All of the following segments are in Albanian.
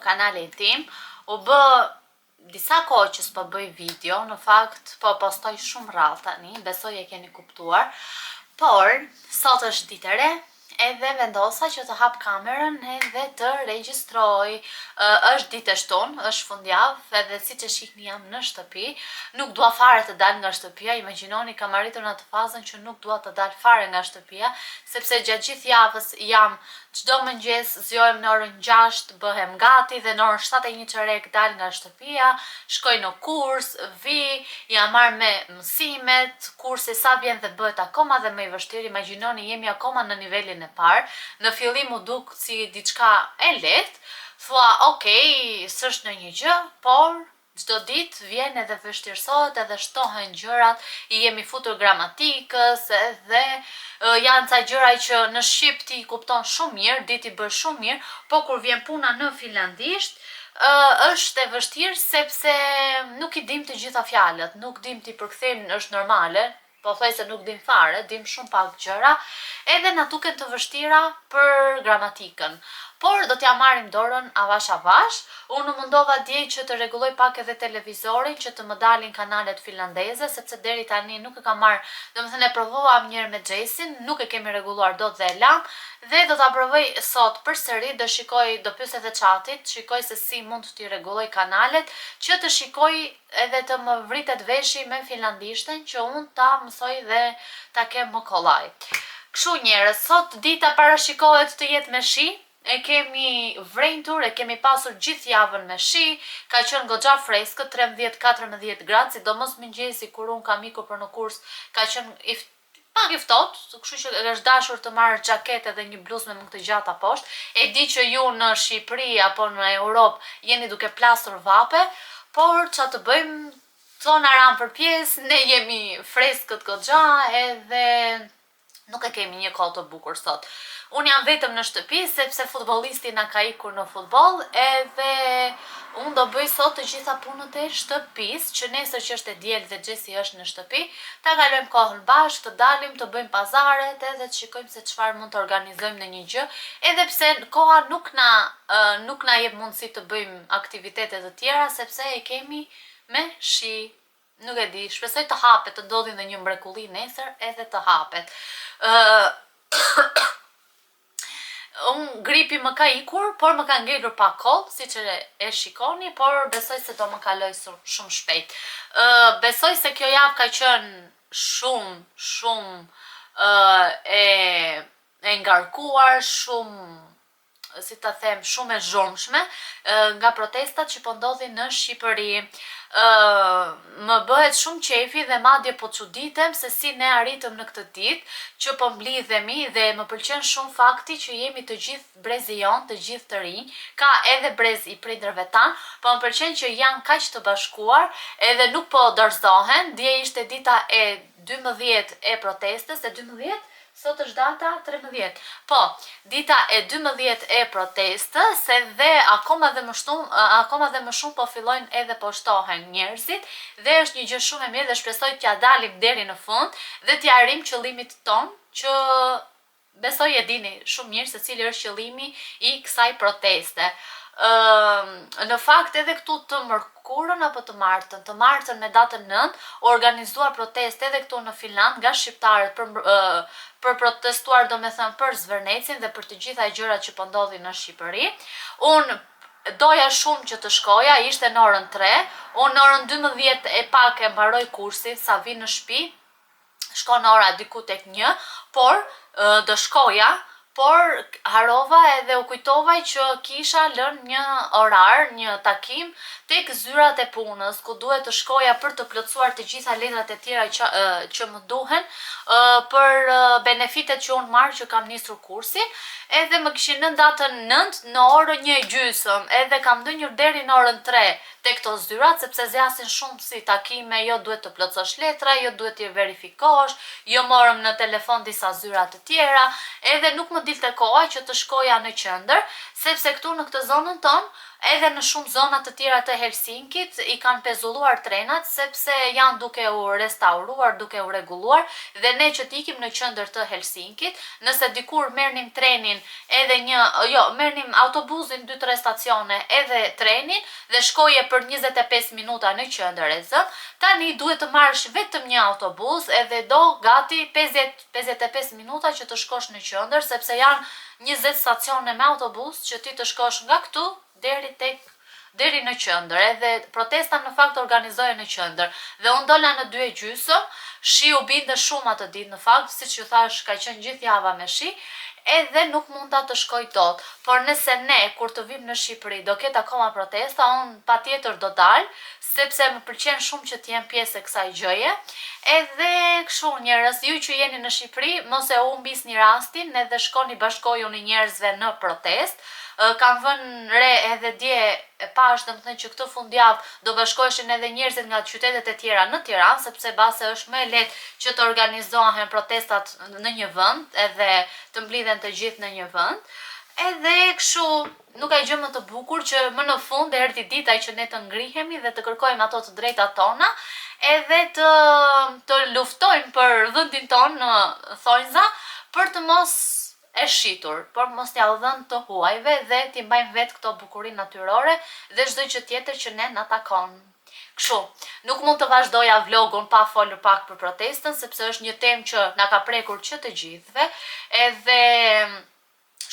në kanalin tim. U bë disa kohë që s'po bëj video, në fakt po postoj shumë rrallë tani, besoj e keni kuptuar. Por, sot është ditë e re, edhe vendosa që të hap kamerën edhe të regjistroj. Është ditë e shtunë, është fundjavë, edhe siç e shihni jam në shtëpi. Nuk dua fare të dal nga shtëpia, imagjinoni kam arritur në atë fazën që nuk dua të dal fare nga shtëpia, sepse gjatë gjithë javës jam çdo mëngjes zgjohem në orën 6, bëhem gati dhe në orën 7:01 dal nga shtëpia, shkoj në kurs, vi, jam marrë me mësimet, kursi sa vjen dhe bëhet akoma dhe më i vështirë. Imagjinoni jemi akoma në nivelin e parë. Në fillim u duk si diçka e lehtë, thua, okay, s'është ndonjë gjë, por çdo ditë vjen edhe vështirësohet edhe shtohen gjërat, i jemi futur gramatikës edhe janë ca gjëra që në shqip ti kupton shumë mirë, ditë i bën shumë mirë, po kur vjen puna në finlandisht, është e vështirë sepse nuk i dim të gjitha fjalët, nuk dim t'i përkthejmë, është normale, po thoj se nuk dim fare, dim shumë pak gjëra, edhe na duken të vështira për gramatikën. Por do t'ja marrim dorën avash. Unë mundova dje që të rregulloj pak edhe televizorin, që të më dalin kanalet finlandeze, sepse deri tani nuk e kam marrë, domethënë e provova një me Xhesin, nuk e kemi rregulluar dot dhe e lam, dhe do ta provoj sot përsëri, do pyes edhe chatit, shikoj se si mund t'i rregulloj kanalet, që të shikoj edhe të më vritet veshi me finlandishten, që unë ta mësoj dhe ta kem më kollaj. Kështu njerëz, sot dita parashikohet të jetë me shi. E kemi vrentur, e kemi pasur gjithë javën me shi, ka qenë goxha freskët, 13-14 gradë, sidomos mëngjesi kur unë kam ikur për në kurs, ka qenë pak i ftohtë, kështu që është dashur të marrë xhaketë dhe një bluzë me më të gjata poshtë. E di që ju në Shqipëri apo në Europë jeni duke plasur vape, por ç'a të bëjmë, zona ran për pjesë, ne jemi freskët goxha edhe nuk e kemi një kohë të bukur sot. Unë jam vetëm në shtëpi, sepse futbollisti na ka ikur në futboll, edhe unë do bëj sot të gjitha punët e shtëpisë, që nesër që është e diel dhe Xhesi është në shtëpi, ta kalojmë kohën bashkë, të dalim, të bëjmë pazaret, edhe të shikojmë se çfarë mund të organizojmë në një gjë, edhe pse koha nuk na jep mundësi të bëjmë aktivitete të tjera, sepse e kemi me shi. Nuk e di, shpresoj të hapet, të ndodhi ndonjë mrekulli nesër edhe të hapet. Unë gripi më ka ikur, por më ka ngelur pak kohë, siç e shikoni, por besoj se do më kaloj shumë shpejt. Besoj se kjo javë ka qenë shumë e ngarkuar, si ta them, shumë e zhurmshme nga protestat që po ndodhin në Shqipëri. Më bëhet shumë qefi dhe madje po çuditem se si ne arritëm në këtë ditë që po mblidhemi, dhe më pëlqen shumë fakti që jemi të gjithë brezi jon, të gjithë të rinj, ka edhe brez i prindërve tan, po më pëlqen që janë kaq të bashkuar edhe nuk po dorëzohen. Dje ishte dita e 12 e protestës, e 12? Sot është data 13. Po, dita e 12 e protestës, edhe akoma dhe më shumë po fillojnë edhe po shtohen njerëzit, dhe është një gjë shumë e mirë dhe shpresoj t'ja dalim deri në fund dhe t'ja arrijmë qëllimit ton, që besoj e dini shumë mirë se cili është qëllimi i kësaj proteste. Në fakt edhe këtu të mërkurën apo të martën me datën 9, organizuar proteste edhe këtu në Finland nga shqiptarët për protestuar, domethënë për Zvërnecin dhe për të gjitha gjërat që po ndodhin në Shqipëri. Unë doja shumë që të shkoja, ishte në orën 3, unë në orën 12 e pak e mbaroj kursin, sa vi në shtëpi, shkon ora diku tek 1, por do shkoja, por harova edhe u kujtova që kisha lënë një orar, një takim tek zyrat e punës, ku duhet të shkoja për të plotësuar të gjitha letrat e tjera që më duhen për benefitet që unë marr që kam nisur kursin, edhe më kishin lënë datën 9 në orën 1:30, edhe kam ndonjur deri në orën 3 tek këto zyrat, sepse zjasin shumë si takime, jo duhet të plotësosh letra, jo duhet të verifikosh, jo morëm në telefon disa zyra të tjera, edhe nuk më dilte koha që të shkoja në qendër, sepse këtu në këtë zonën tonë edhe në shumë zona të tjera të Helsinkit i kanë pezulluar trenat sepse janë duke u restauruar, duke u rregulluar dhe ne që t'ikim në qendër të Helsinkit, nëse dikur merrnim trenin edhe merrnim autobusin 2-3 stacione edhe trenin dhe shkoje për 25 minuta në qendër e zën, tani duhet të marrësh vetëm një autobus edhe do gati 50-55 minuta që të shkosh në qendër sepse janë 20 stacione me autobus që ti të shkosh nga këtu deri në qendër. Edhe protesta në fakt organizohen në qendër. Dhe unë dola në 2:30, shiu binte shumë atë ditë në fakt, siç ju thash, ka qenë gjithë java me shi, edhe nuk munda të shkoj dot. Por nëse ne kur të vim në Shqipëri do ketë akoma protesta, unë patjetër do dal, sepse më pëlqen shumë që të jem pjesë e kësaj gjëje. Edhe kështu njerëz, ju që jeni në Shqipëri, mos e humbisni rastin, edhe shkoni bashkojuni njerëzve në protestë. Kam vënë re edhe dje e pash, domethënë që këtë fundjavë do bashkoheshin edhe njerëzit nga qytetet e tjera në Tiranë, sepse base është më e lehtë që të organizohen protestat në një vend, edhe të mblidhen të gjithë në një vend. Edhe kështu nuk ka gjë më të bukur që më në fund erdhi dita që ne të ngrihemi dhe të kërkojmë ato të drejtat tona, edhe të luftojmë për vendin tonë në thonjza, për të mos e shitur, por mos t'ja u dhënë të huajve dhe t'i mbajmë vetë këto bukurinë natyrore dhe çdo gjë tjetër që ne na takon. Kështu, nuk mund të vazhdoja vlogun pa folur pak për protestën, sepse është një temë që na ka prekur që të gjithëve, edhe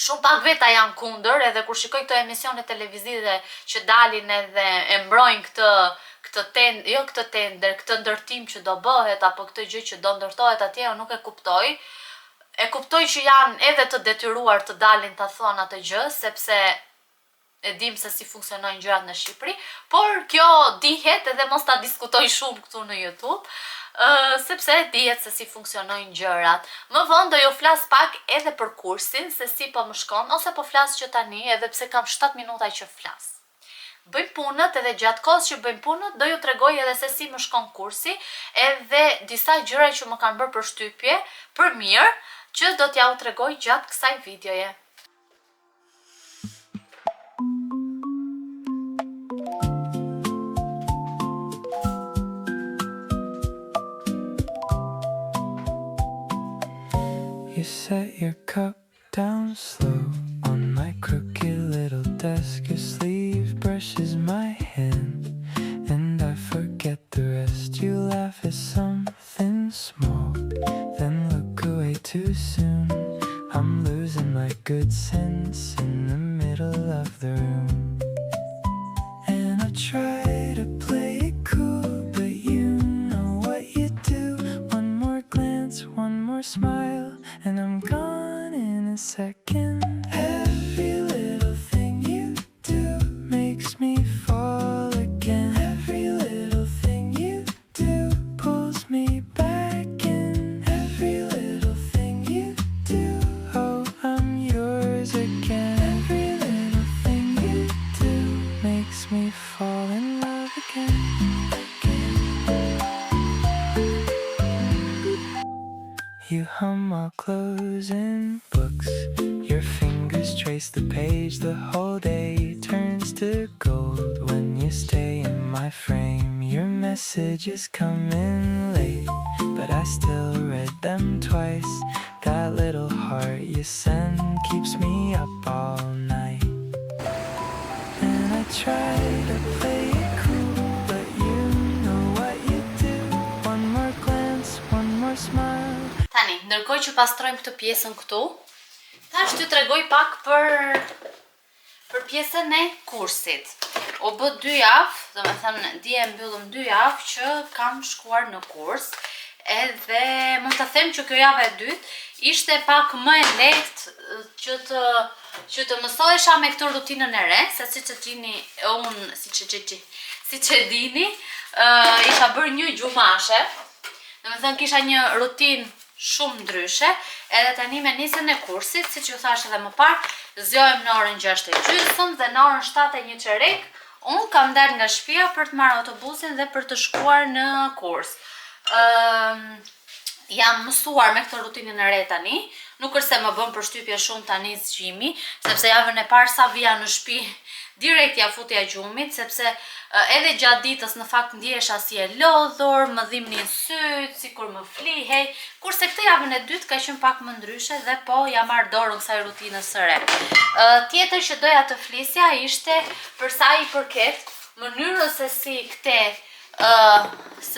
shumë pak veta janë kundër, edhe kur shikoj këto emisione televizive që dalin edhe e mbrojnë këtë ndërtim që do bëhet apo këtë gjë që do ndërtohet atje, unë nuk e kuptoj. E kuptoj që janë edhe të detyruar të dalin të thonë atë gjë, sepse e dim se si funksionojnë gjërat në Shqipëri, por kjo dihet edhe mos ta diskutoj shumë këtu në YouTube, sepse dihet se si funksionojnë gjërat. Më vonë do ju flas pak edhe për kursin, se si po më shkon, ose po flas që tani, edhe pse kam 7 minuta që flas. Bëjmë punët edhe gjatë kohës që bëjmë punët, do ju tregoj edhe se si më shkon kursi, edhe disa gjëra që më kanë bërë përshtypje për mirë, që do t'ja u tregoj gjatë kësaj videoje. You set your cup down slow on my crooked little desk. Your sleeve brushes my hand and I forget the rest. You laugh at something small, then look away too soon. I'm losing my good sense in the middle of the room. And I try to play it cool, but you know what you do. One more glance, one more smile, and I'm gone in a second. Every little thing you do makes me fall again. Every little thing you do pulls me back in. Every little thing you do, oh, I'm yours again. Every little thing you do makes me fall in love again. You hum while closing books. Your fingers trace the page. The whole day turns to gold when you stay in my frame. Your messages come in late, but I still read them twice. That little heart you send keeps me up all night. And I try to play it cool, but you know what you do. One more glance, one more smile. Tani, ndërkohë që pastrojmë këtë pjesën këtu, tash t'ju tregoj pak për pjesën e kursit. U bë 2 javë, domethënë dje mbyllëm 2 javë që kam shkuar në kurs, edhe mund të them që kjo javë e dytë ishte pak më e lehtë që të mësohesha me këtë rutinën e re, se siç e dini, isha bërë një gjumashe, domethënë kisha një rutinë shumë ndryshe, edhe tani me nisën e kursit, siç ju thash edhe më parë, zgjohem në orën 6:30 dhe në orën 7:01 unë kam dalë nga shtëpia për të marrë autobusin dhe për të shkuar në kurs. Jam mësuar me këtë rutinën e re tani, Nuk është se më bën përshtypje shumë tani zgjimi, sepse javën e parë sa vija në shtëpi direkt ja futja gjumit, sepse edhe gjatë ditës në fakt ndjesha si e lodhur, më dhimnin syt, sikur më flihej, kurse këtë javën e dytë ka qenë pak më ndryshe dhe po ja marr dorën kësaj rutinës së re. Tjetër që doja të flisja ishte për sa i përket mënyrën se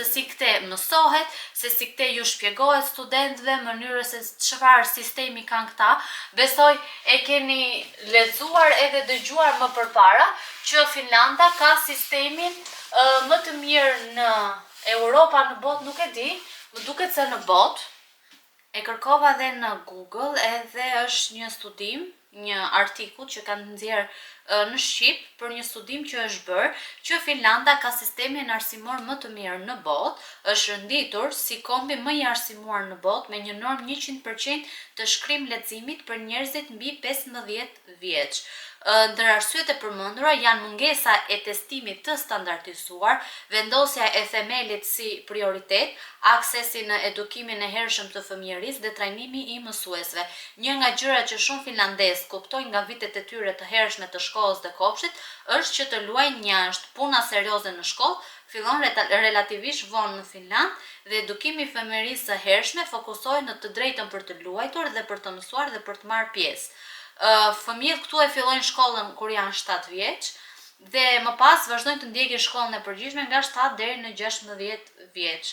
si këte mësohet, se si këte ju shpjegohet studentëve, mënyrën se çfarë sistemi kanë këta. Besoj e keni lexuar edhe dëgjuar më përpara që Finlanda ka sistemin më të mirë në Europa, në botë nuk e di, më duket se në botë. E kërkova dhe në Google edhe është një studim, një artikull që kanë nxjerrë në Shqip për një studim që është bërë që Finlanda ka sistemin arsimor më të mirë në botë, është rënditur si kombi më i arsimuar në botë me një normë 100% të shkrim leximit për njerëzit mbi 15 vjeç. Ndër arsyet e përmendura janë mungesa e testimit të standardizuar, vendosja e themelit si prioritet, aksesi në edukimin e hershëm të fëmijërisë dhe trajnimi i mësuesve. Një nga gjërat që shumë finlandezë kuptojnë nga vitet e tyre të hershme të shkollës dhe kopshtit është që të luajnë njashtë. Puna serioze në shkollë fillon relativisht vonë në Finland dhe edukimi i fëmijërisë së hershme fokusohet në të drejtën për të luajtur dhe për të mësuar dhe për të marrë pjesë. Fëmijët këtu e fillojnë shkollën kur janë 7 vjeç dhe më pas vazhdojnë të ndjekin shkollën e përgjithshme nga 7 deri në 16 vjeç.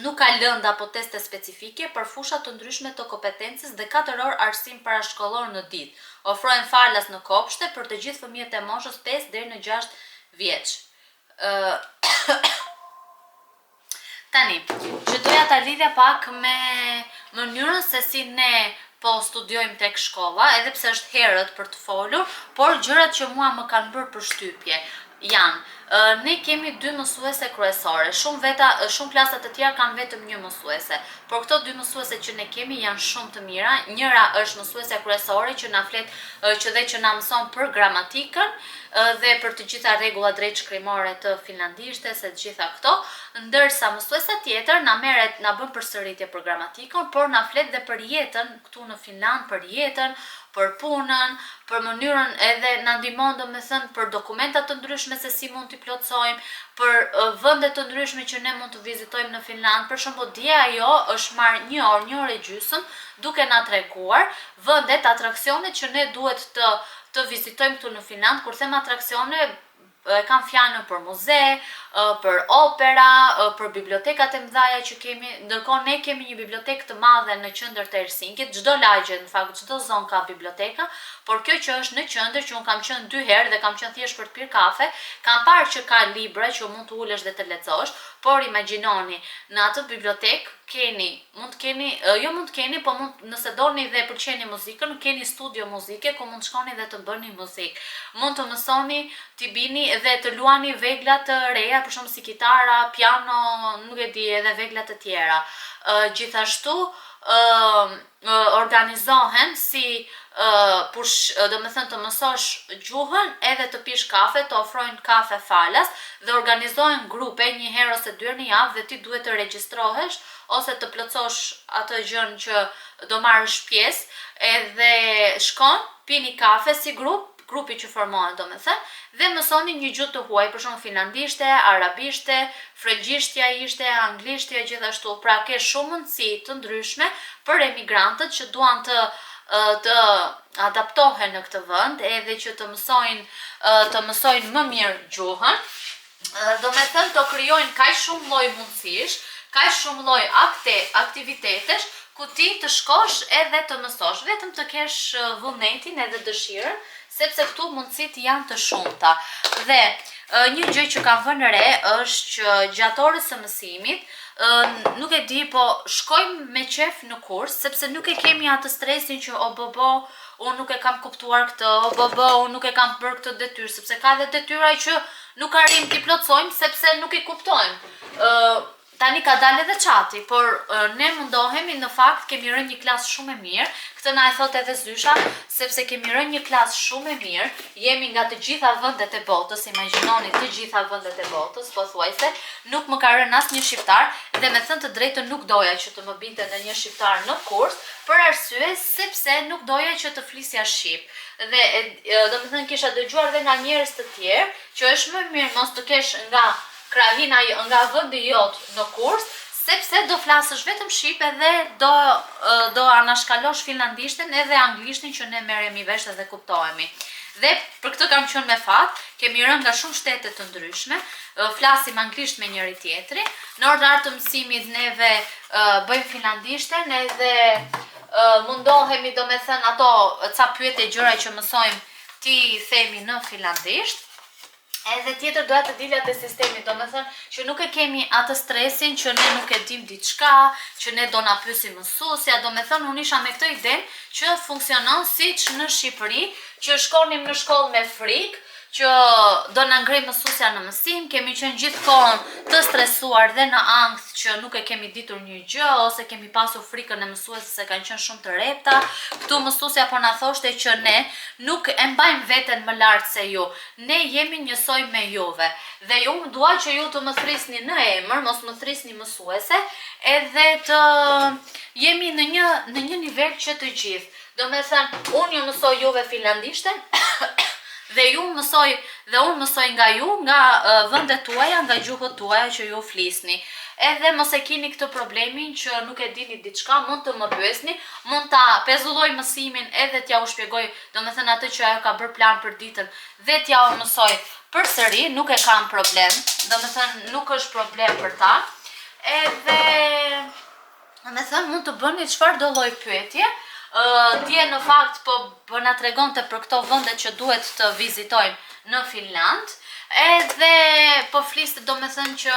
Nuk ka lëndë apo teste specifike për fusha të ndryshme të kompetencës dhe 4 orë arsim parashkollor në ditë. Ofrohen falas në kopshte për të gjithë fëmijët e moshës 5 deri në 6 vjeç. Tani, që doja ta lidhja pak me mënyrën se si ne po studiojmë tek shkolla, edhe pse është herët për të folur, por gjërat që mua më kanë bërë përshtypje janë, ne kemi 2 mësuese kryesore, shumë klasat të tjera kanë vetëm 1 mësuese, por këto 2 mësuese që ne kemi janë shumë të mira. Njëra është mësuese kryesore që na flet që na mëson për gramatikën dhe për të gjitha rregullat drejtshkrimore të finlandishtes e të gjitha këto, ndërsa mësuesa tjetër na bën përsëritje për gramatikën, por na flet dhe për jetën këtu në Finland, për jetën, për punën, për mënyrën edhe na ndihmon domethënë për dokumentat të ndryshme se si mund t'i plotësojmë, për vende të ndryshme që ne mund të vizitojmë në Finland. Për shembull, dje ajo është marrë 1 orë e gjysmë duke na treguar vendet, atraksionet që ne duhet të vizitojmë këtu në Finland. Kur them atraksione, e kam fjalën për muze, për opera, për bibliotekat e mëdha që kemi, ndërkohë ne kemi një bibliotekë të madhe në qendër të Helsinkit, çdo lagje, në fakt çdo zonë ka biblioteka, por kjo që është në qendër, që unë kam qenë 2 herë dhe kam qenë thjesht për të pirë kafe, kam parë që ka libra që mund të ulesh dhe të lexosh, por imagjinoni, në atë bibliotekë nëse doni dhe pëlqeni muzikën, keni studio muzike ku mund të shkoni dhe të bëni muzikë. Mund të mësoni, t'i bini dhe të luani vegla të reja, për shembull si kitara, piano, nuk e di, edhe vegla të tjera. Gjithashtu organizohen si domethënë të mësosh gjuhën edhe të pish kafe, të ofrojnë kafe falas dhe organizohen grupe 1 herë ose 2 herë në javë dhe ti duhet të regjistrohesh ose të plotësosh atë gjën që do marrësh pjesë, edhe shkon, pini kafe si grupi që formohet domethënë, dhe mësoni një gjuhë të huaj, për shembull finlandishte, arabishte, frëngjishtja ishte, anglishtja gjithashtu. Pra ke shumë mundësi të ndryshme për emigrantët që duan të adaptohen në këtë vend, edhe që të mësojnë më mirë gjuhën. Domethënë të krijojnë kaq shumë lloj mundësish, kaq shumë lloj aktivitetesh ku ti të shkosh edhe të mësosh, vetëm të kesh vullnetin edhe dëshirën, sepse këtu mundësit janë të shumta. Dhe një gjë që kam vënë re është që gjatë orës së mësimit, nuk e di, po shkojmë me qef në kurs, sepse nuk e kemi atë stresin që unë nuk e kam kuptuar këtë, unë nuk e kam bërë këtë detyrë, sepse ka dhe detyra që nuk arrim t'i plotësojmë sepse nuk i kuptojmë. Tani ka dalë edhe çati, por ne mundohemi, në fakt kemi rënë një klasë shumë e mirë. Këtë na e thot edhe Zysha, sepse kemi rënë një klasë shumë e mirë. Jemi nga të gjitha vendet e botës, imagjinoni të gjitha vendet e botës, pothuajse, nuk më ka rënë asnjë shqiptar dhe me thënë të drejtën nuk doja që të më binte ndonjë shqiptar në kurs, për arsye sepse nuk doja që të flisja shqip. Dhe domethënë kisha dëgjuar edhe nga njerëz të tjerë që është më mirë mos të kesh nga krahina nga vendi jot në kurs, sepse do flasësh vetëm shqip edhe do anashkalosh finlandishten edhe anglishtin që ne merremi vesh edhe kuptohemi. Dhe për këtë kam qenë me fat, kemi rënë nga shumë shtete të ndryshme, flasim anglisht me njëri tjetrin, në ornar të mësimit neve bëjmë finlandishten edhe mundohemi domethënë ato ca pyetje gjëra që mësojmë ti themi në finlandisht. Edhe tjetër doja të dilja te sistemi, domethënë që nuk e kemi atë stresin që ne nuk e dim diçka, që ne do na pyesim mësuesja, domethënë unë isha me këtë idenë që funksionon siç në Shqipëri, që shkonim në shkollë me frikë, që do na ngrej mësuesja në mësim, kemi qenë gjithkohon të stresuar dhe në ankth që nuk e kemi ditur një gjë ose kemi pasur frikën e mësuesve se kanë qenë shumë të repta. Ktu mësuesja po na thoshte që ne nuk e mbajmë veten më lart se ju. Ne jemi njësoj me juve. Dhe unë dua që ju të më thrisni në emër, mos më thrisni mësuese, edhe të jemi në një nivel që të gjithë. Domethënë, unë ju mësoj juve finlandishten, dhe unë mësoj nga ju, nga vendet tuaja, nga gjuhët tuaja që ju flisni. Edhe mos e keni këtë problemin që nuk e dini diçka, mund të më pyesni, mund ta pezulloj mësimin edhe t'ja u shpjegoj, domethënë atë që ajo ka bërë plan për ditën, dhe t'ja u mësoj përsëri, nuk e kam problem, domethënë nuk është problem për ta. Edhe domethënë mund të bëni çfarë do lloj pyetje. Dje në fakt po na tregonte për këto vende që duhet të vizitojmë në Finland, edhe po fliste domethënë që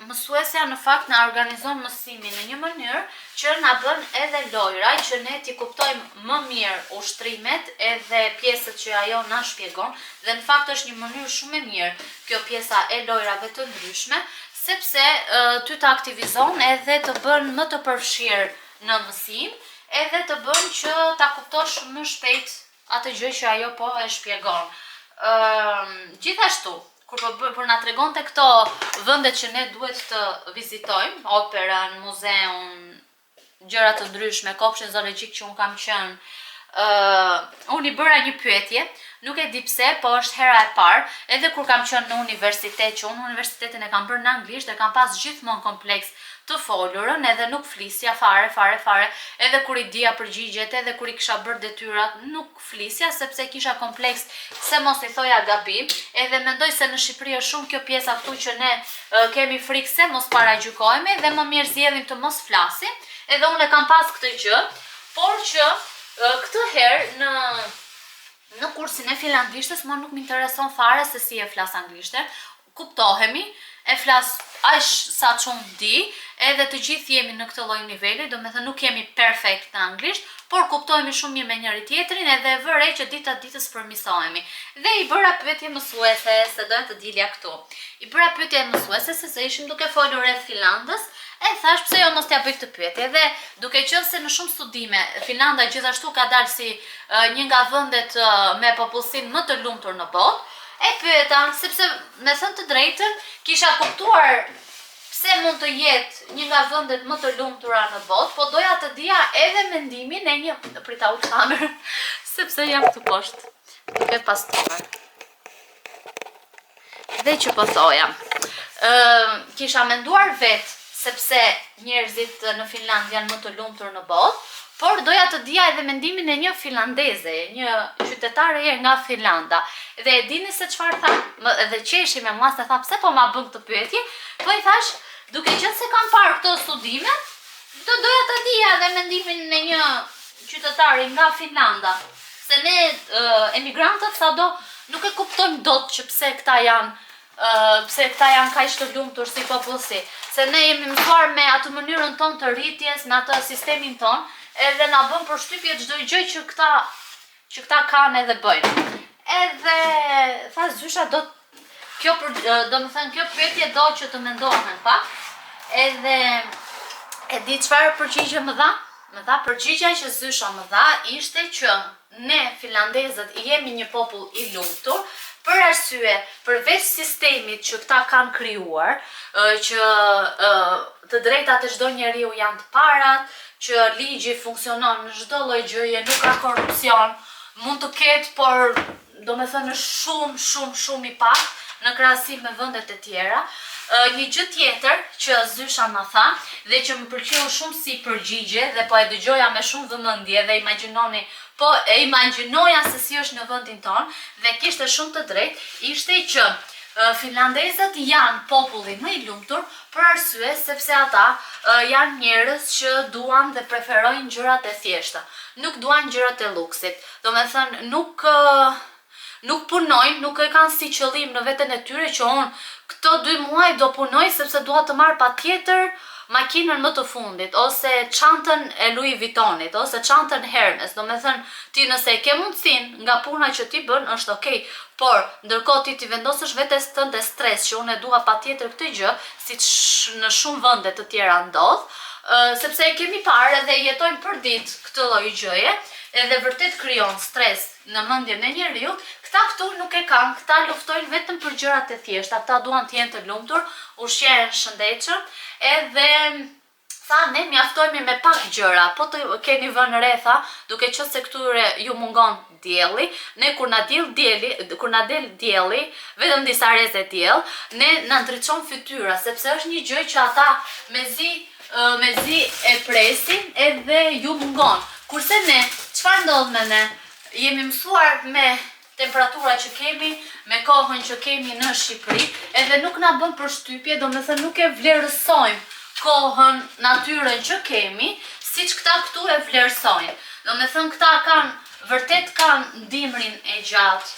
mësuesja në fakt na organizon mësimin në një mënyrë që na bën edhe lojra që ne t'i kuptojmë më mirë ushtrimet edhe pjesët që ajo na shpjegon, dhe në fakt është një mënyrë shumë e mirë kjo pjesa e lojrave të ndryshme, sepse ty të aktivizon edhe të bën më të përfshirë në mësim, edhe të bën që ta kuptosh më shpejt atë gjë që ajo po e shpjegon. Gjithashtu, kur po na tregonte këto vendet që ne duhet të vizitojmë, operën, muzeun, gjëra të ndryshme, kopshin zoologjik që un kam qenë, unë i bëra një pyetje, nuk e di pse, po është hera e parë, edhe kur kam qenë në universitet, që unë universitetin e kam bërë në anglisht dhe kam pas gjithmonë kompleks të folurën, edhe nuk flisja fare, edhe kur i dija përgjigjet, edhe kur i kisha bërë detyrat, nuk flisja, sepse kisha kompleks se mos i thoja gabim, edhe mendoj se në Shqipëri është shumë kjo pjesa këtu që ne kemi frikë se mos paragjykohemi dhe më mirë zgjedhim të mos flasim, edhe unë e kam pas këtë gjë, por që këtë herë në kursin e finlandishtes më nuk më intereson fare se si e flas anglishten, kuptohemi, e flas aq sa çunë di, edhe të gjithë jemi në këtë lloj niveli, domethënë nuk jemi perfekt në anglisht, por kuptohemi shumë mirë me njëri tjetrin edhe e vërej që dita ditës përmisohemi. Dhe i bëra pyetje mësuese se doja të dilja këtu. I bëra pyetje mësuese se ishim duke folur rreth Finlandës, e thash pse jo mos t'ja bëj këtë pyetje. Dhe duke qenë se në shumë studime Finlanda gjithashtu ka dalë si një nga vendet me popullsinë më të lumtur në botë, e pyeta sepse me thënë të drejtën kisha kuptuar pse mund të jetë një nga vendet më të lumtura në botë, po doja të dija edhe mendimin e një prita u kamerë, sepse jam këtu poshtë, duke pastruar. Dhe që po thoja, kisha menduar vetë sepse njerëzit në Finland janë më të lumtur në botë, por doja të dija edhe mendimin e një finlandeze, një qytetare nga Finlanda. Dhe e dini se çfarë tha? Edhe qeshi me mua se tha pse po ma bën këtë pyetje, po i thash, duke qenë se kam parë këto studime, doja të dija edhe mendimin e një qytetari nga Finlanda. Se ne emigrantët sado nuk e kuptojmë dot që pse këta janë kaq të lumtur si popullsi. Se ne jemi mësuar me atë mënyrën tonë të rritjes, me atë sistemin tonë, edhe na bën përshtypje çdo gjë që këta kanë edhe bëjnë. Edhe tha Zysha, kjo pyetje do që të mendohen pak. Edhe e di çfarë përgjigje më dha? Më dha përgjigja që Zysha më dha ishte që ne finlandezët jemi një popull i lumtur, për arsye përveç sistemit që këta kanë krijuar, që të drejtat e çdo njeriu janë të parat, që ligji funksionon në çdo lloj gjëje, nuk ka korrupsion, mund të ketë, por domethënë shumë i pak në krahasim me vendet e tjera. Një gjë tjetër që Zysha më tha dhe që më pëlqeu shumë si përgjigje dhe po e dëgjoja me shumë vëmendje dhe imagjinoja se si është në vendin ton dhe kishte shumë të drejtë, ishte që finlandezët janë populli më i lumtur për arsye sepse ata janë njerëz që duan dhe preferojnë gjërat e thjeshta, nuk duan gjërat e luksit. Domethënë nuk punojnë, nuk e kanë si qëllim në veten e tyre që unë këto 2 muaj do punoj sepse dua të marr patjetër makinën më të fundit, ose çantën e Louis Vuittonit, ose çantën Hermes. Domethënë ti nëse e ke mundësinë nga puna që ti bën është okay, por ndërkohë ti vendosësh vetes tënde stres që unë e dua patjetër këtë gjë, siç në shumë vende të tjera ndodh, sepse e kemi parë dhe jetojmë përdit këtë lloj gjëje, edhe vërtet krijon stres në mendjen e njeriu. Këta këtu nuk e kanë, këta luftojnë vetëm për gjërat e thjeshta, këta duan të jenë të lumtur, ushqen shëndetshëm, edhe tha ne mjaftojmë me pak gjëra, po të keni vënë re, tha, duke qenë se këtyre ju mungon dielli, ne kur na del dielli, vetëm disa rrezë diell, ne na ndriçon fytyra, sepse është një gjë që ata mezi e presin edhe ju mungon. Kurse ne, çfarë ndodh me ne? Jemi mësuar me temperatura që kemi, me kohën që kemi në Shqipëri, edhe nuk na bën përshtypje, domethënë nuk e vlerësojmë kohën, natyrën që kemi, siç këta këtu e vlerësojnë. Domethënë këta vërtet kanë dimrin e gjatë,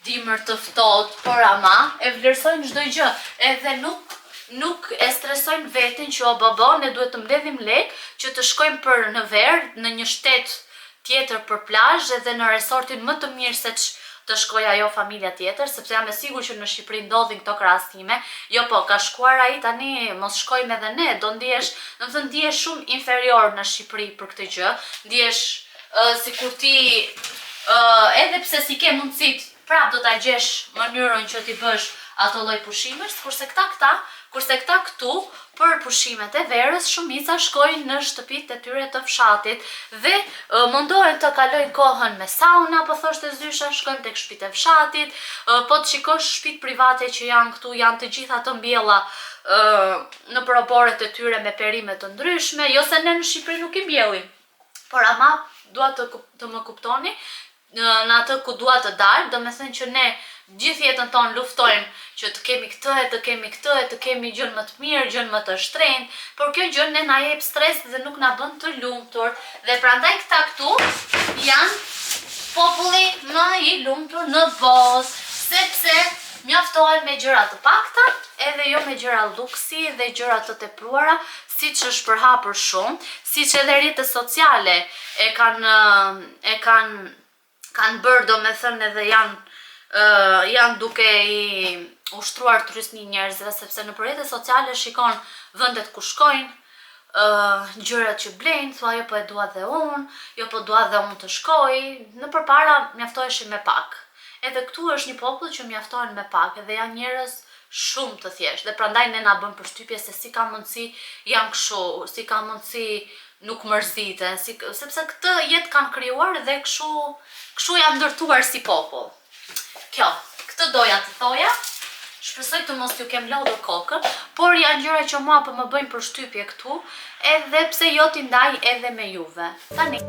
dimër të ftohtë, por ama e vlerësojnë çdo gjë, edhe nuk e stresojnë veten që o babo, ne duhet të mbledhim lek që të shkojmë për në verë, në një shtet tjetër për plazh edhe në resortin më të mirë se të shkoj ajo familja tjetër, sepse jam e sigurt që në Shqipëri ndodhin këto krahasime. Jo po, ka shkuar ai tani, mos shkojmë edhe ne, ndihesh shumë inferior në Shqipëri për këtë gjë. Ndihesh sikur ti edhe pse si ke mundësit, prap do ta gjesh mënyrën që ti bësh ato lloj pushimesh, kurse këta këtu për pushimet e verës shumica shkojnë në shtëpitë e tyre të fshatit dhe mundohen të kalojnë kohën me sauna, po thoshte Zysha, shkojnë tek shtëpitë e fshatit, po të shikosh shtëpitë private që janë këtu, janë të gjitha të mbjella në proporët e tyre me perime të ndryshme, jo se ne në Shqipëri nuk I mbjellim, por ama dua të më kuptoni, në atë ku dua të dalë, domethënë që ne gjithë jetën tonë luftojmë që të kemi këtë, të kemi gjën më të mirë, gjën më të shtrenjtë, por kjo gjë ne na jep stres dhe nuk na bën të lumtur. Dhe prandaj këta këtu janë populli më I lumtur në botë, sepse mjaftohen me gjëra të pakta, edhe jo me gjëra luksi dhe gjëra të tepruara, siç është përhapur shumë, siç edhe rrjetet sociale e kanë bërë, domethënë edhe janë duke I ushtruar turistni njerëzve, sepse në rrjetet sociale shikon vendet ku shkojnë, gjërat që blejnë, thua jo po e dua dhe unë, jo po dua dhe unë të shkoj, në përpara mjaftoheshin me pak. Edhe këtu është një popull që mjaftohen me pak, edhe janë njerëz shumë të thjeshtë, dhe prandaj ne na bën përshtypje se si ka mundësi janë kështu, si ka mundësi nuk mërziten, sepse këtë jetë kanë krijuar dhe kështu janë ndërtuar si popull. Këtë doja të thoja, shpresoj të mos ju kem lodhur kokën, por janë gjëra që mua po më bëjnë përshtypje këtu, edhe pse jo t'i ndaj edhe me juve. Tani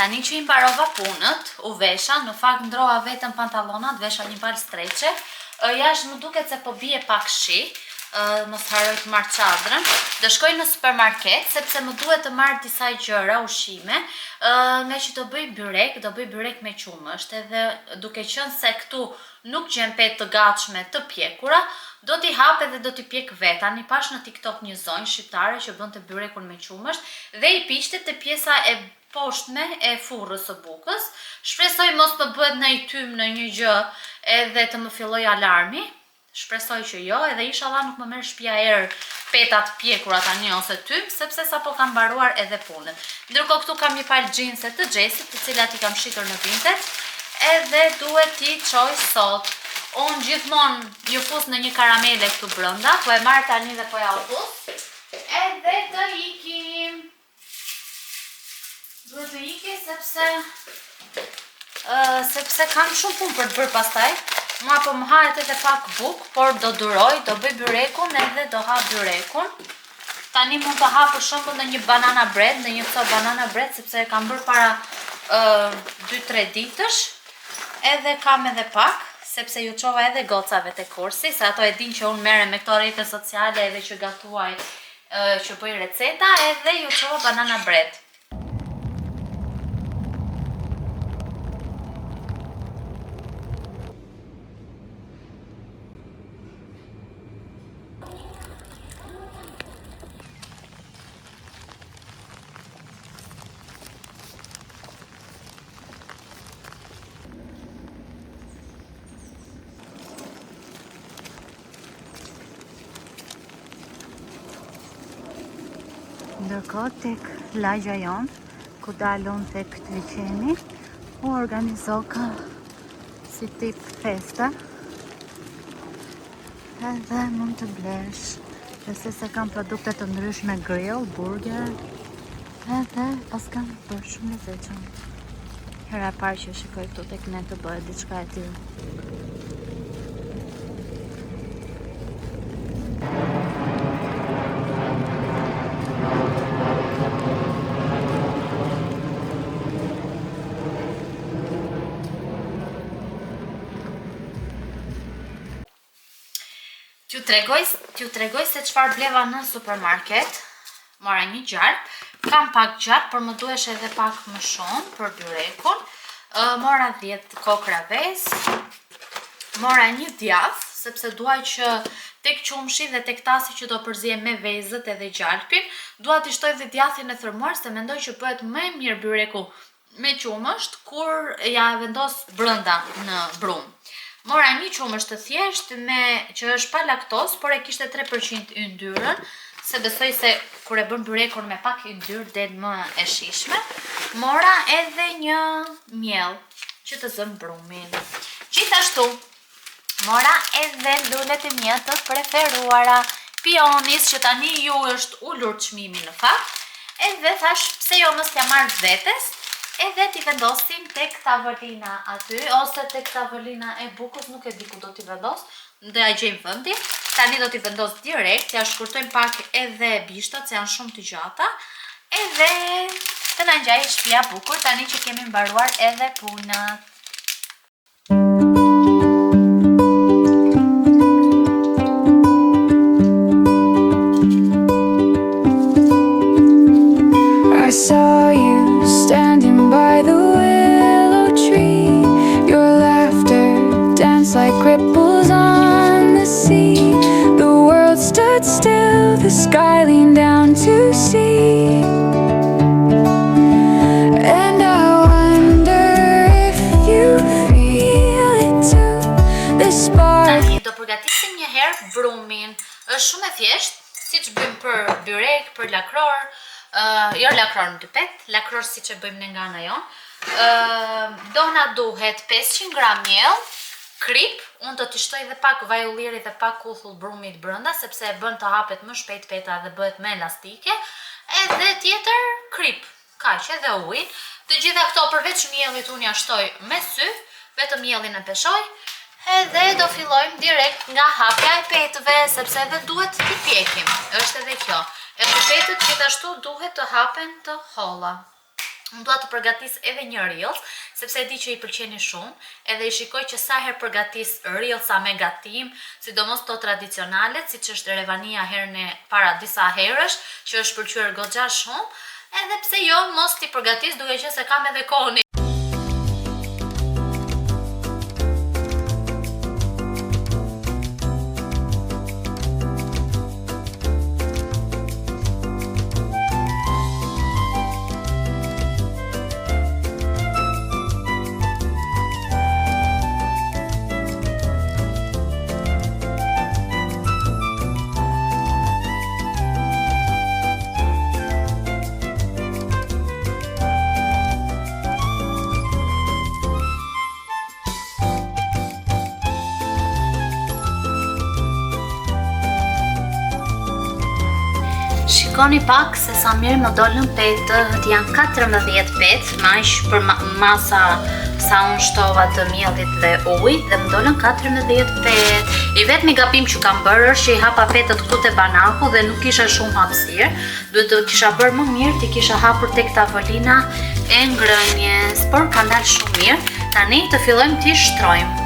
Tani që i mbarova punët, u vesha, në fakt ndrova vetëm pantallonat, vesha një palë streqe. Jashtë më duket se po bie pak shi, mos harroj të marr çadrën. Do shkoj në supermarket sepse më duhet të marr disa gjëra ushqime, nga që do bëj byrek me qumësht, edhe duke qenë se këtu nuk gjem petë të gatshme të pjekura, do t'i hap edhe do t'i pjek vet. Tani pash në TikTok një zonjë shqiptare që bënte byrekun me qumësht dhe i piqte te pjesa e poshtme e furrës së bukës. Shpresoj mos më bëhet në i tym në një gjë edhe të më filloj alarmi. Shpresoj që jo, edhe inshallah nuk më merr shtëpia erë petat pjekura tani ose tym, sepse sapo kam mbaruar edhe punën. Ndërkohë këtu kam një palë xhinse të Xhesit, të cilat i kam shitur në Vinted, edhe duhet t'i çoj sot. Unë gjithmonë ju fus në një karamele këtu brenda, po e marr tani dhe po ja u fus. Edhe të ikim. Duhet të iki sepse kam shumë punë për të bërë pastaj. Mua po më hahet edhe pak bukë, por do duroj, do bëj byrekun edhe do ha byrekun. Tani mund të ha për shembull në një banana bread, në një copë banana bread, sepse e kam bërë para 2-3 ditësh. Edhe kam edhe pak, sepse ju çova edhe gocave te kursi, se ato e din që unë merrem me këto rrjete sociale edhe që gatuaj, që bëj receta, edhe ju çova banana bread. Ndërkohë tek lagja jon, ku dalon tek këtë liçeni, u organizoka si tip festa. Edhe mund të blesh, pse se kam produkte të ndryshme, grill, burger, edhe pas kam bërë shumë lezetshëm. Hera e parë që shikoj këtu tek ne të bëhet diçka e tillë. T'ju tregoj se çfarë bleva në supermarket. Mora një gjarp, kam pak gjarp, por më duhesh edhe pak më shumë për byrekun. Mora 10 kokra vezë, mora një djath, sepse duaj që tek qumshi dhe tek tasi që do përzihem me vezët edhe gjalpin, dua t'i shtoj dhe djathin e thërmuar, se mendoj që bëhet më mirë byreku me qumësht kur ja vendos brenda në brum. Mora një qumësht të thjesht që është pa laktoz, por e kishte 3% yndyrën, se besoj se kur e bën byrekun me pak yndyrë del më e shishme. Mora edhe një miell që të zëm brumin. Gjithashtu, mora edhe lulet e mia të preferuara, pionis, që tani ju është ulur çmimi në fakt, edhe thash pse jo mos t'ja marr vetes. Edhe t'i vendosim tek tavolina aty, ose tek tavolina e bukës, nuk e di ku do t'i vendos, do ja gjejmë vendin. Tani do t'i vendos direkt, ja shkurtojmë pak edhe bishtat, se janë shumë të gjata, edhe të na ngjajë shtëpia bukur, tani që kemi mbaruar edhe punët. I saw you standing by the willow tree. Your laughter danced like ripples on the sea. The world stood still, the sky leaned down to see. And I wonder if you feel it too. This spark. Tani do përgatisim një herë brumin. Është shumë e thjeshtë, siç bëjmë për byrek, për lakror. Jo lakror në dypet, lakror si që bëjmë në nga në jonë. Do na duhet 500 gram miell, krip, unë do t'i shtoj dhe pak vaj ulliri dhe pak uthull brumit brenda, sepse e bën të hapet më shpejt peta dhe bëhet më elastike, edhe tjetër krip, kaq edhe ujin. Të gjitha këto përveç miellit unë ja shtoj me sy, vetëm miellin e peshoj, edhe do fillojmë direkt nga hapja e petëve, sepse edhe duhet t'i pjekim, është edhe kjo. Edhe petët gjithashtu duhet të hapen të holla. Unë dua të përgatis edhe një Reels, sepse e di që i pëlqeni shumë, edhe i shikoj që sa herë përgatis Reelsa me gatim, sidomos to tradicionalet, siç është Revania herën e para disa herësh, që është pëlqyer goxha shumë, edhe pse jo mos t'i përgatis duke qenë se kam edhe kohën. Shikoni pak se sa mirë më dolën petët, janë 14 petë, për masa sa unë shtova të miellit dhe ujit, dhe më dolën 14 petë. I vetmi gabim që kam bërë është që i hapa petët këtu te banaku dhe nuk kisha shumë hapësirë. Duhet të kisha bërë më mirë, ti kisha hapur tek tavolina e ngrënjes, por ka dalë shumë mirë. Tani të fillojmë t'i shtrojmë.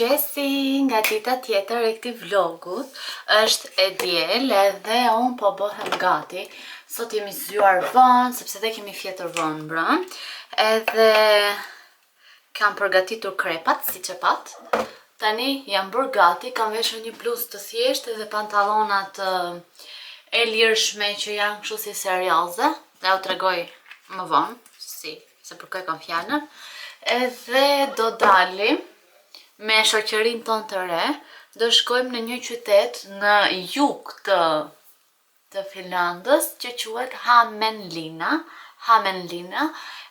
Gjesi nga dita tjetër e këtij vlogut është e diel edhe unë po bëhem gati. Sot jemi zgjuar vonë, sepse dhe kemi fjetur vonë brëm. Edhe kam përgatitur krepat, si që pat. Tani jam bërë gati, kam veshur një bluzë të thjeshtë dhe pantallonat e lirshme që janë kështu si serioze. Dhe u tregoj më vonë, se për kë kam fjalën. Edhe do dalim me shoqërin ton të re, do shkojmë në një qytet në jug të Finlandës që quhet Hämeenlinna,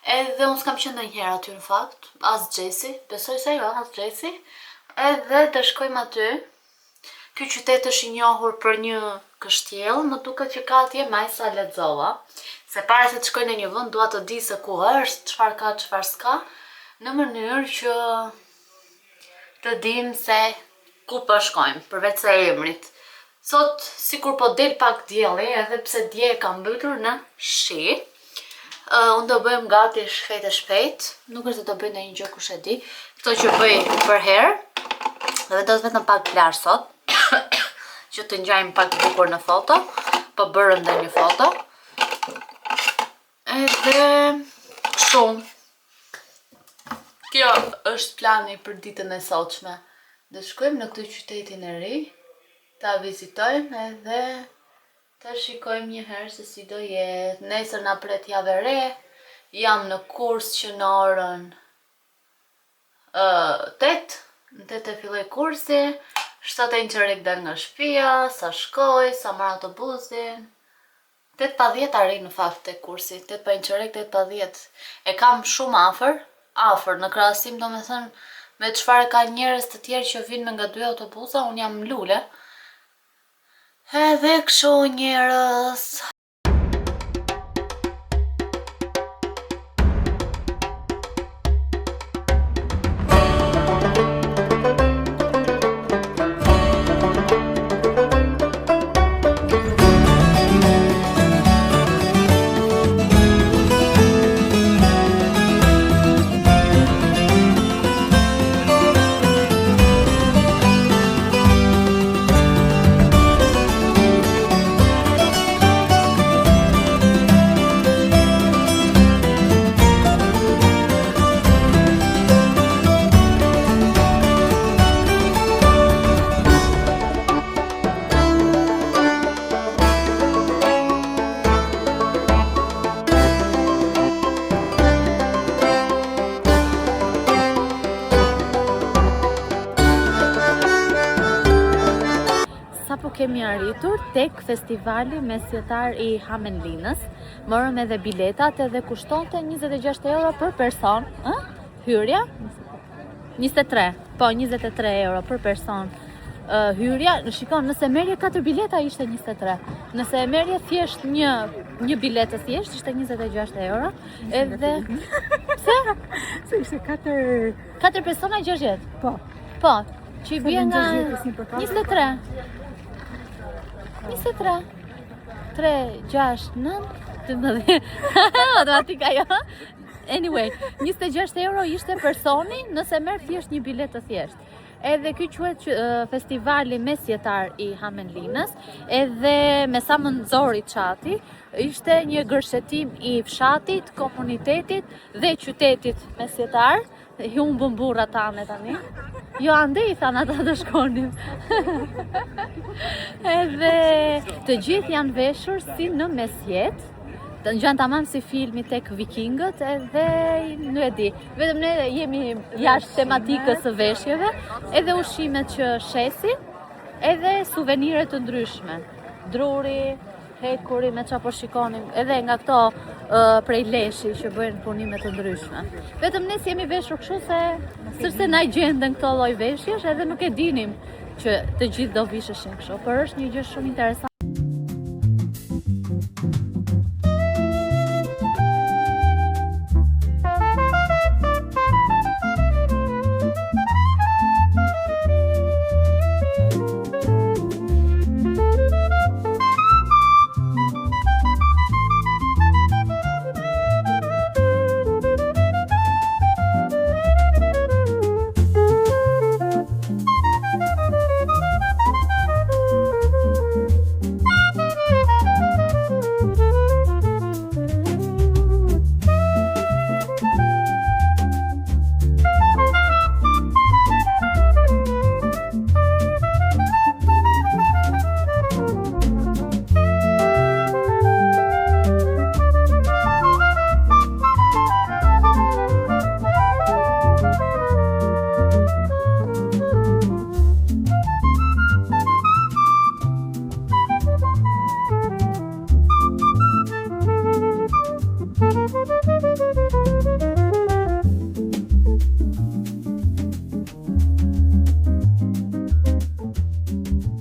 edhe unë s'kam qenë ndonjëherë aty në fakt, as Gjesi, besoj se jo, as Gjesi, edhe do shkojmë aty. Ky qytet është i njohur për një kështjell, më duket që ka atje më sa lexova, se para se të shkoj në një vend dua të di se ku është, çfarë ka, çfarë s'ka, në mënyrë që të dim se ku po shkojmë, përveç se emrit. Sot, sikur po del pak dielli, edhe pse dje e kam mbytur në shi, unë do bëjmë gati shpejt e shpejt, nuk është se do bëj ndonjë gjë kush e di, këto që bëj për herë, dhe do të vetëm pak blar sot, që të ngjajmë pak bukur në foto, po bërëm ndonjë foto. Edhe shumë. Kjo është plani për ditën e sotshme. Do shkojmë në këtë qytetin e ri, ta vizitojmë edhe ta shikojmë një herë se si do jetë. Nesër na pret javë e re, jam në kurs që në orën 8, në 8 e filloj kursi, 7:15 dal nga shtëpia, sa shkoj, sa marr autobusin. 8:50 arri në fakt te kursi, 8:15, 8:50. E kam shumë afër në krahasim domethënë me çfarë ka njerëz të tjerë që vinë me nga 2 autobusa, unë jam lule. Edhe kështu njerëz. kemi arritur tek festivali mesjetar i Hamenlinës. Morëm edhe biletat edhe kushtonte 26 euro për person. Hyrja? 23. Po, 23 euro për person. Hyrja, shikon, nëse merje 4 bileta ishte 23. Nëse merje thjesht një biletë thjesht ishte 26 euro. Edhe pse? Se ishte 4 persona 60. po. Po, që i bie nga 23. 23. 3, 6, 9, 12. Matematika jo. Anyway, 26 euro ishte personi nëse merr thjesht një biletë thjesht. Edhe ky quhet festivali mesjetar i Hamenlinës, edhe me sa më nxori çati, ishte një gërshetim i fshatit, komunitetit dhe qytetit mesjetar. Humbën burra tane tani. Jo, ande i thanë ata të shkonim. Edhe të gjithë janë veshur si në mesjet. Të ngjan tamam si filmi tek Vikingët, edhe nuk e di. Vetëm ne jemi jashtë tematikës së veshjeve, edhe ushqimet që shesin, edhe suvenire të ndryshme. Druri, hekuri me çfarë po shikonim, edhe nga këto prej leshi që bëjnë punime të ndryshme. Vetëm ne jemi veshur kështu se na gjenden këto lloj veshjesh, edhe nuk e dinim që të gjithë do visheshin kështu, por është një gjë shumë interesante.